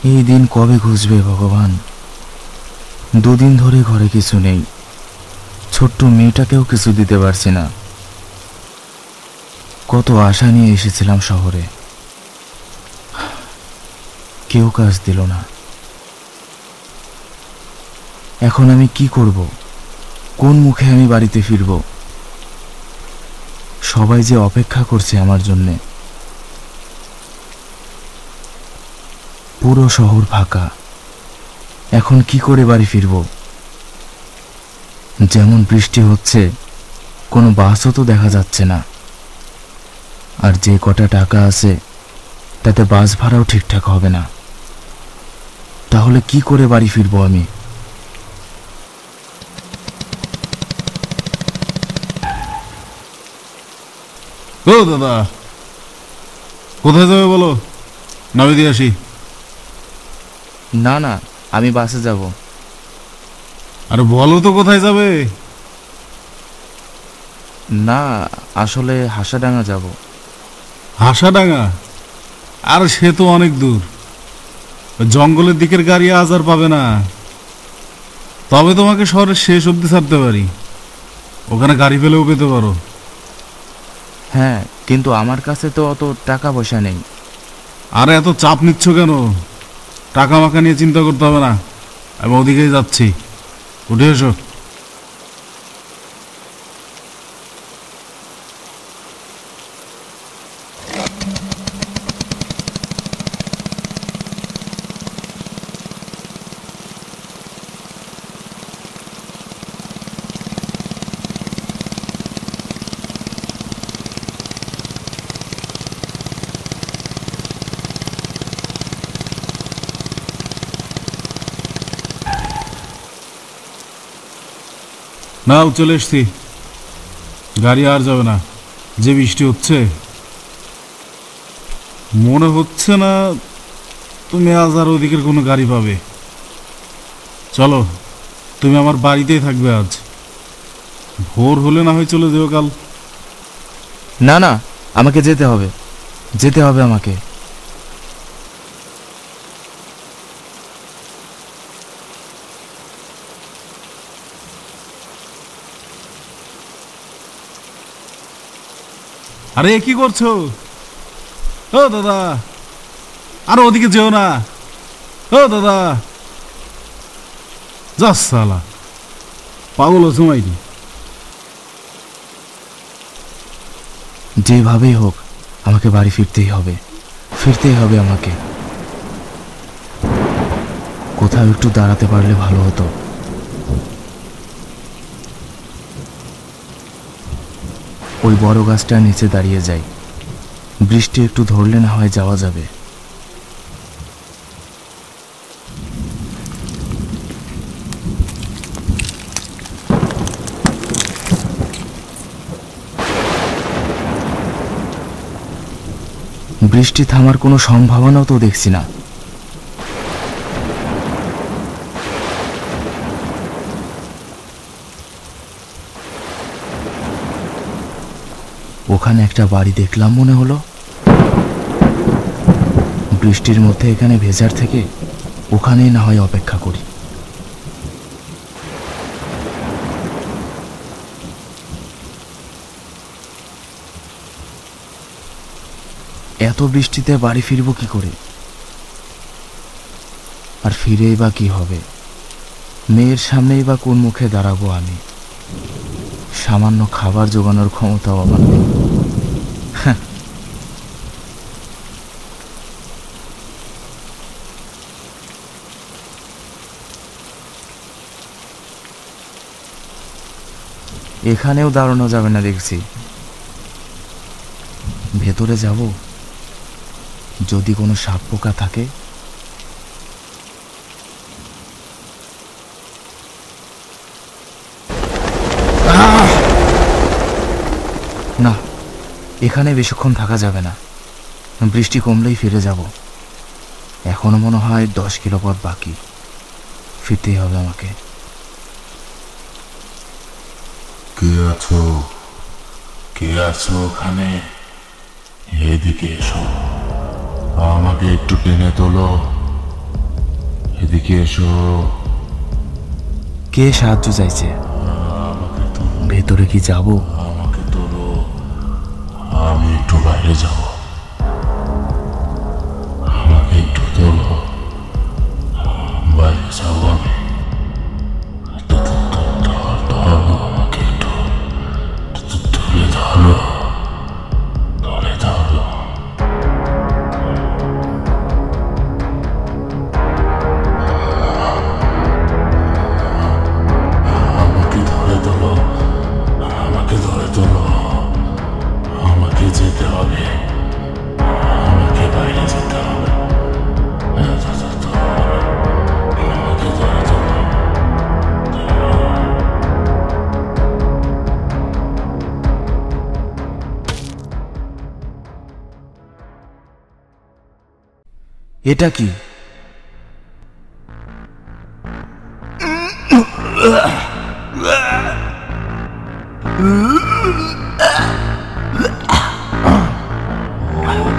এই দিন কবে ঘুচবে ভগবান? দুদিন ধরে ঘরে কিছু নেই, ছোট্ট মেয়েটাকেও কিছু দিতে পারছি না। কত আশা নিয়ে এসেছিলাম শহরে, কেউ কাজ দিল না। এখন আমি কি করব? কোন মুখে আমি বাড়িতে ফিরব? সবাই যে অপেক্ষা করছে আমার জন্যে। পুরো শহর ফাঁকা, এখন কি করে বাড়ি ফিরব? যেমন বৃষ্টি হচ্ছে, কোনো বাসও তো দেখা যাচ্ছে না। আর যে কটা টাকা আছে তাতে বাস ভাড়াও ঠিকঠাক হবে না। তাহলে কি করে বাড়ি ফিরব আমি? ও দাদা, কোথায় যাবে বলো, নামে দিয়ে আসি। না না, আমি বাসে যাব। আরে বলো তো কোথায় যাবে? না, আসলে হাসাডাঙ্গা যাব। হাসাডাঙ্গা? আর সে তো অনেক দূর, জঙ্গলের দিকের গাড়ি আজ আর পাবে না। তবে তোমাকে শহরের শেষ অবধি ছাড়তে পারি, ওখানে গাড়ি পেলেও পেতে পারো। হ্যাঁ, কিন্তু আমার কাছে তো অত টাকা পয়সা নেই। আরে এত চাপ নিচ্ছ কেন? টাকা মাকা নিয়ে চিন্তা করতে হবে না, আমি ওদিকেই যাচ্ছি, উঠে এসো। নাও, চলে এসছি, গাড়ি আর যাবে না। যে বৃষ্টি হচ্ছে, মনে হচ্ছে না তুমি আজ আর ওদিকের কোনো গাড়ি পাবে। চলো, তুমি আমার বাড়িতেই থাকবে আজ, ভোর হলে না হয় চলে যেও কাল। না না, আমাকে যেতে হবে, যেতে হবে আমাকে। আরে কি করছো? ও দাদা, আর ওদিকে যেও না। ও দাদা, যাস সালা, পাগল হচ্ছে মাইরি। যেভাবেই হোক আমাকে বাড়ি ফিরতেই হবে, ফিরতেই হবে আমাকে। কোথাও একটু দাঁড়াতে পারলে ভালো হতো। ওই বড় গাছটার নিচে দাঁড়িয়ে যাই, বৃষ্টি একটু ধরলে না হয় যাওয়া যাবে। বৃষ্টি থামার কোনো সম্ভাবনাও তো দেখছি না। ওখানে একটা বাড়ি দেখলাম মনে হলো। বৃষ্টির মধ্যে এখানে ভেজার থেকে ওখানেই না হয় অপেক্ষা করি। এত বৃষ্টিতে বাড়ি ফিরবো কি করে? আর ফিরেই বা কি হবে? মেয়ের সামনেই বা কোন মুখে দাঁড়াবো আমি? সামান্য খাবার জোগানোর ক্ষমতাও আমার নেই। এখানেও দাঁড়ানো যাবে না দেখছি। ভেতরে যাব, যদি কোনো সাপ পোকা থাকে। না, এখানে বেশিক্ষণ থাকা যাবে না, বৃষ্টি কমলেই ফিরে যাব। এখনো মনে হয় 10 কিলো পথ বাকি, ফিরতেই হবে আমাকে। কে আছো? কে আছো ওখানে? এদিকে এসো, আমাকে একটু টেনে তোলো। এদিকে এসো। কে সাহায্য চাইছে? ভেতরে কি যাব? আমাকে তোলো, আমি একটু বাইরে যাব। আমাকে একটু তোলো, বাইরে যাবো আমি। ধরো আমাকে একটু, তুলে ধরো, ধরে ধরো। আমাকে ধরে তোলো, আমাকে ধরে তোলো। আমাকে যেতে হবে, আমাকে বাইরে যেতে হবে। আমাকে ধরে তোলো। এটা কি?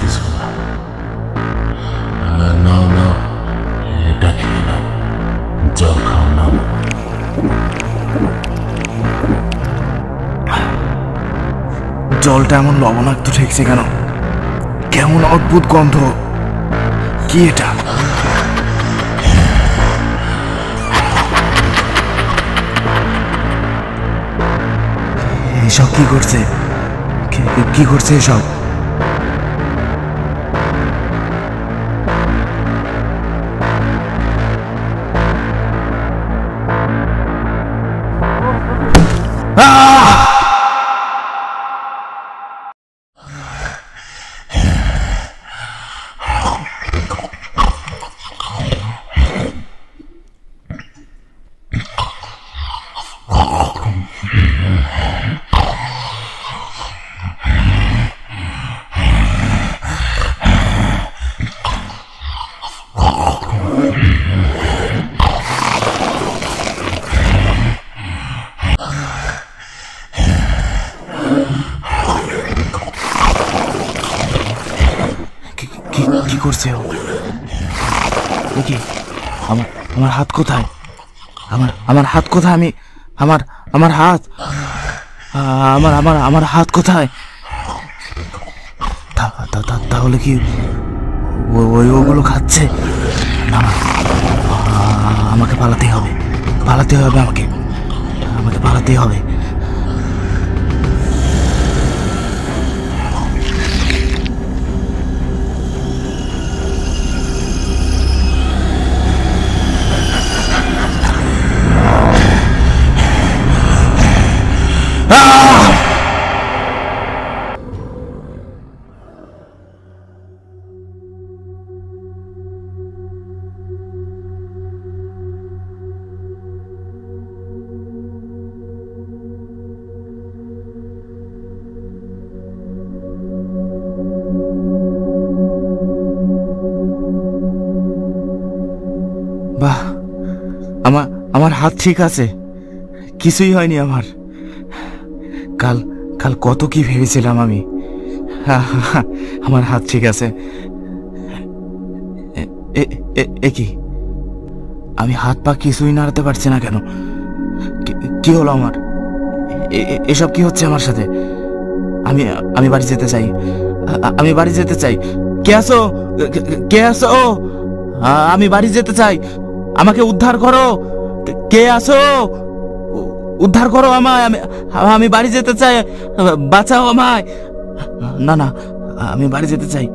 কিছু না, না না, এটা খেয়ে না, জল খাও না। জলটা এমন লবণাক্ত ঠেকছে কেন? কেমন অদ্ভুত গন্ধ! কি এটা? এসব কি করছে? কি করছে এসব? কি করছে ও? কি? আমার হাত কোথায়? আমার হাত কোথায়? আমার হাত, আমার হাত কোথায়? তাহলে কি ওগুলো খাচ্ছে? না, আমাকে পালাতে হবে, আমাকে পালাতে হবে। বাহ, আমার হাত ঠিক আছে, কিছুই হয়নি আমার। কাল কত কি ভেবেছিলাম আমি। আমার হাত ঠিক আছে। কি, আমি হাত পা কিছুই নাড়াতে পারছি না কেন? কি হলো আমার? এসব কি হচ্ছে আমার সাথে? আমি বাড়ি যেতে চাই, আমি বাড়ি যেতে চাই। কে আছো? আমি বাড়ি যেতে চাই, আমাকে উদ্ধার করো। কে আছো? উদ্ধার করো আমায়, আমি বাড়ি যেতে চাই, বাঁচাও আমায়। না, আমি বাড়ি যেতে চাই,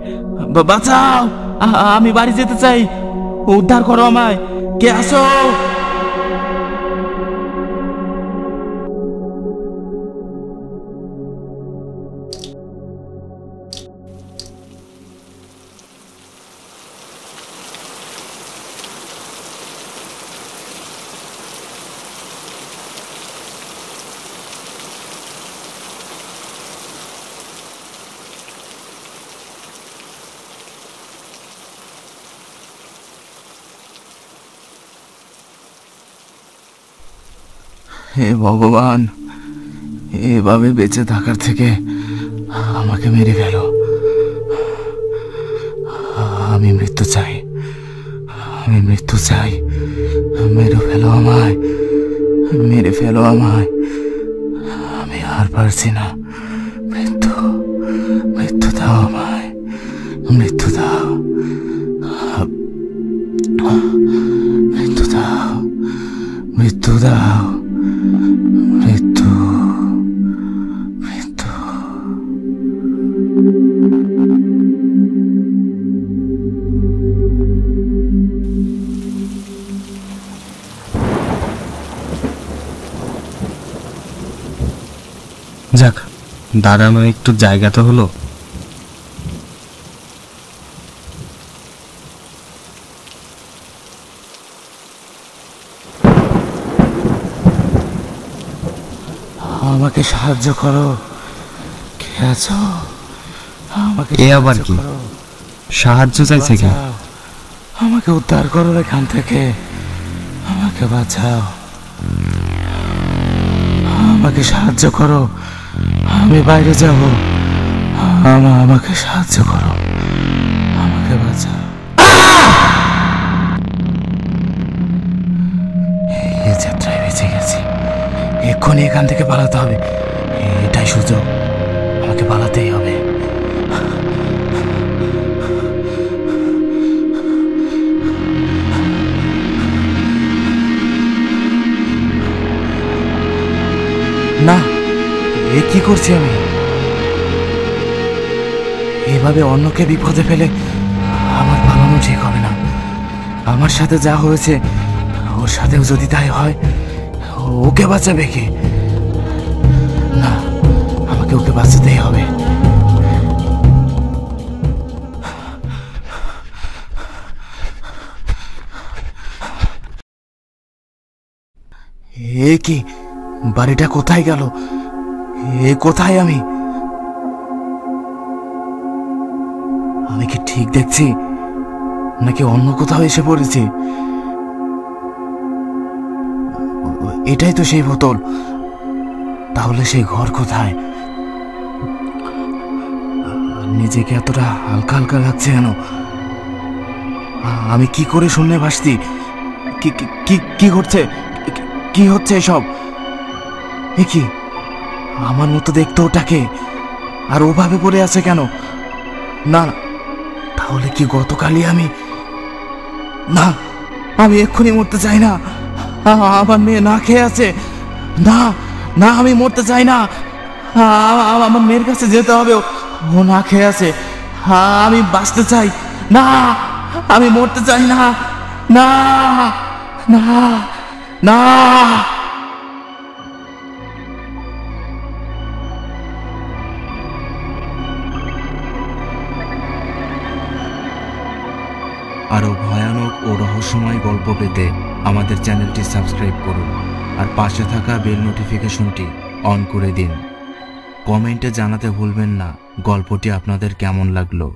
বাঁচাও, আমি বাড়ি যেতে চাই, উদ্ধার করো আমায়। কে আছো? হে ভগবান, এভাবে বেঁচে থাকার থেকে আমাকে মেরে ফেলো। আমি মৃত্যু চাই, আমি মৃত্যু চাই, মেরে ফেলো আমায়, মেরে ফেলো আমায়, আমি আর পারছি না। মৃত্যু, মৃত্যু দাও আমায়, মৃত্যু দাও, মৃত্যু দাও, মৃত্যু দাও, মৃত্যু, মৃত্যু। যাক, দাঁড়ানোর একটু জায়গা তো হলো। আমাকে সাহায্য করো, কে আছো? আমাকে এ আবার কি? সাহায্য করো, সাহায্য চাইছে কেন? বাঁচাও, আমাকে উদ্ধার করো এখান থেকে, আমাকে বাঁচাও, আমাকে সাহায্য করো, আমি বাইরে যাব, আমাকে সাহায্য করো, আমাকে বাঁচাও। এই যাত্রায় বেঁচে গেছি, এক্ষুনি এখান থেকে পালাতে হবে, এটাই সুযোগ, আমাকে পালাতেই হবে। না, এ কি করছি আমি? এভাবে অন্যকে বিপদে ফেলে আমার পালানো ঠিক হবে না। আমার সাথে যা হয়েছে ওর সাথেও যদি তাই হয়, ওকে বাঁচাবে কে? না, আমাকে ওকে বাঁচাতেই হবে। এ কি, বাড়িটা কোথায় গেল? এ কোথায় আমি? আমি কি ঠিক দেখছি নাকি অন্য কোথাও এসে পড়েছি? এটাই তো সেই বোতল, তাহলে সেই ঘর কোথায়? নিজেকে এতটা হালকা হালকা লাগছে কেন? আমি কি করে শূন্যে ভাসছি? কি ঘটছে? কি হচ্ছে এসব? এ কি, আমার মতো দেখতে ওটাকে, আর ওভাবে পড়ে আছে কেন? না, তাহলে কি গতকালই আমি? না, আমি এক্ষুনি মরতে চাই না, আমার মেয়ে না খেয়ে আছে। না না, আমি মরতে চাই না, আমার মেয়ের কাছে যেতে হবে, ও না খেয়ে আছে, আমি বাঁচতে চাই। না, আমি মরতে চাই না, না না না। আরও ভয়ানক ও রহস্যময় গল্প পেতে আমাদের চ্যানেলটি সাবস্ক্রাইব করুন আর পাশে থাকা বেল নোটিফিকেশনটি অন করে দিন। কমেন্টে জানাতে ভুলবেন না গল্পটি আপনাদের কেমন লাগলো।